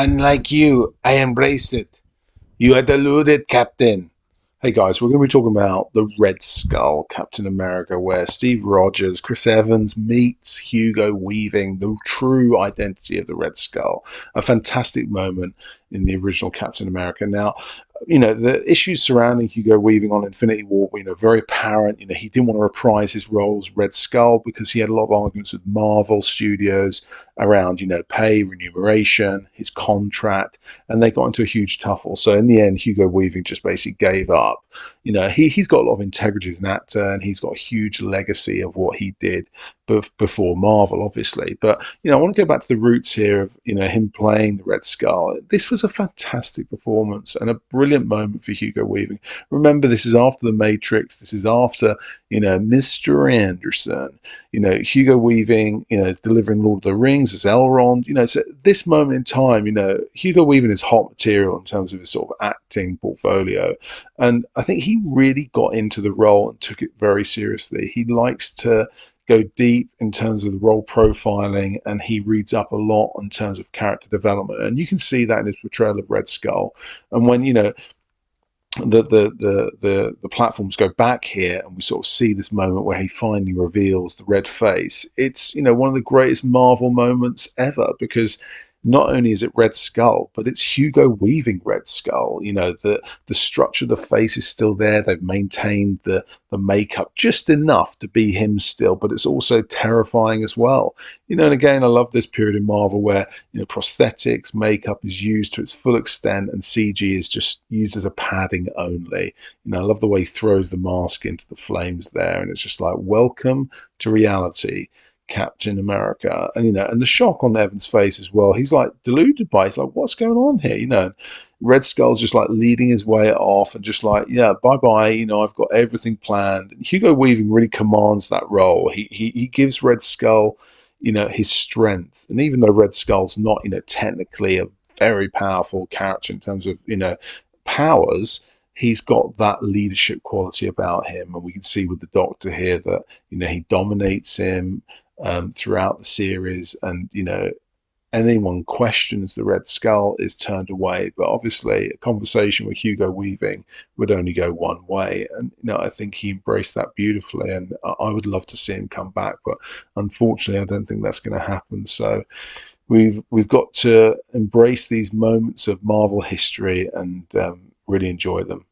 Unlike you, I embrace it. You are deluded, Captain. Hey guys, we're going to be talking about the Red Skull, Captain America, where Steve Rogers, Chris Evans meets Hugo Weaving, the true identity of the Red Skull. A fantastic moment in the original Captain America. Now, the issues surrounding Hugo Weaving on Infinity War were, very apparent. He didn't want to reprise his role as Red Skull because he had a lot of arguments with Marvel Studios around, pay, remuneration, his contract, and they got into a huge tuffle. So in the end, Hugo Weaving just basically gave up. He's got a lot of integrity as an actor, and he's got a huge legacy of what he did before Marvel, obviously. But I want to go back to the roots here of him playing the Red Skull. This was a fantastic performance and a brilliant moment for Hugo Weaving. Remember, this is after The Matrix. This is after Mr. Anderson. Hugo Weaving is delivering Lord of the Rings as Elrond. So this moment in time, Hugo Weaving is hot material in terms of his sort of acting portfolio, and I think he really got into the role and took it very seriously. He likes to go deep in terms of the role profiling, and he reads up a lot in terms of character development, and you can see that in his portrayal of Red Skull. And when the platforms go back here and we sort of see this moment where he finally reveals the red face, it's one of the greatest Marvel moments ever, because not only is it Red Skull, but it's Hugo Weaving Red Skull. The structure of the face is still there. They've maintained the makeup just enough to be him still, but it's also terrifying as well. And again, I love this period in Marvel where prosthetics, makeup is used to its full extent, and CG is just used as a padding only. I love the way he throws the mask into the flames there, and it's just like, welcome to reality, Captain America. And the shock on Evan's face as well. He's like deluded by it. He's like, what's going on here? Red Skull's just like leading his way off and just like, yeah, bye-bye, I've got everything planned. And Hugo Weaving really commands that role. He gives Red Skull, his strength. And even though Red Skull's not, technically a very powerful character in terms of, powers, he's got that leadership quality about him. And we can see with the Doctor here that, he dominates him throughout the series, and anyone questions the Red Skull is turned away. But obviously, a conversation with Hugo Weaving would only go one way, and I think he embraced that beautifully. And I would love to see him come back, but unfortunately, I don't think that's going to happen. So we've got to embrace these moments of Marvel history and really enjoy them.